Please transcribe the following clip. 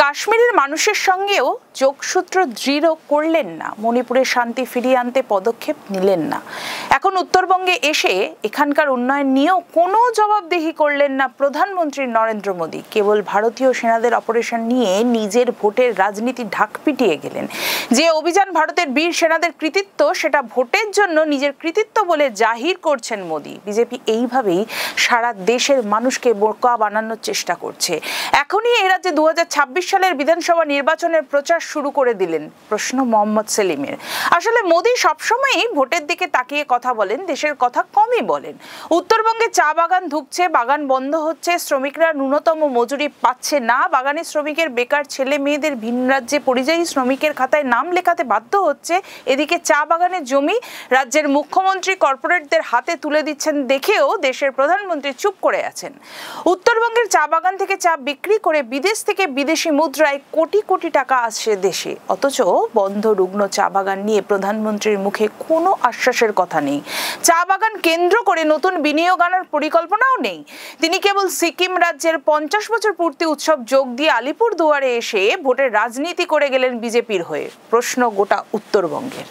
কাশ্মীরের মানুষের সঙ্গেও যোগসূত্র দৃঢ় করলেন না, মণিপুরে শান্তি ফিরিয়ে আনতে পদক্ষেপ নিলেন না। এখন উত্তরবঙ্গে এসে এখানকার উন্নয়ন নিয়েও কোনো জবাবদিহি করলেন না প্রধানমন্ত্রী নরেন্দ্র মোদী। কেবল ভারতীয় সেনাদের অপারেশন নিয়ে নিজের ভোটের রাজনীতি ঢাক পিটিয়ে গেলেন। যে অভিযান ভারতের বীর সেনাদের কৃতিত্ব, সেটা ভোটের জন্য নিজের কৃতিত্ব বলে জাহির করছেন মোদী। বিজেপি এইভাবেই সারা দেশের মানুষকে বোকা বানানোর চেষ্টা করছে। এখনই এই রাজ্যে 2026 সালের বিধানসভা নির্বাচনের প্রচার শুরু করে দিলেন। প্রশ্ন মোহাম্মদ সেলিমের, আসলে মোদী সবসময়ই ভোটের দিকে তাকিয়ে কথা বলেন, দেশের কথা কমই বলেন। উত্তরবঙ্গে চা বাগান ধুঁকছে, বাগান বন্ধ হচ্ছে, শ্রমিকরা ন্যূনতম মজুরি পাচ্ছে না, বাগানের শ্রমিকের বেকার ছেলে মেয়েদের ভিন রাজ্যে পরিযায়ী শ্রমিকের খাতায় নাম লেখাতে বাধ্য হচ্ছে। এদিকে চা বাগানের জমি রাজ্যের মুখ্যমন্ত্রী কর্পোরেটদের হাতে তুলে দিচ্ছেন দেখেও দেশের প্রধানমন্ত্রী চুপ করে আছেন। উত্তরবঙ্গের চা বাগান থেকে চা বিক্রি করে বিদেশ থেকে বিদেশি মুদ্রায় কোটি কোটি টাকা আসছে দেশে, অথচ বন্ধ রুগ্ন চা বাগান নিয়ে প্রধানমন্ত্রীর মুখে কোনো আশ্বাসের কথা নেই। চা বাগান কেন্দ্র করে নতুন বিনিয়োগ আনার পরিকল্পনাও নেই। তিনি কেবল সিকিম রাজ্যের 50 বছর পূর্তি উৎসব যোগ দিয়ে আলিপুর দুয়ারে এসে ভোটের রাজনীতি করে গেলেন বিজেপির হয়ে। প্রশ্ন গোটা উত্তরবঙ্গের।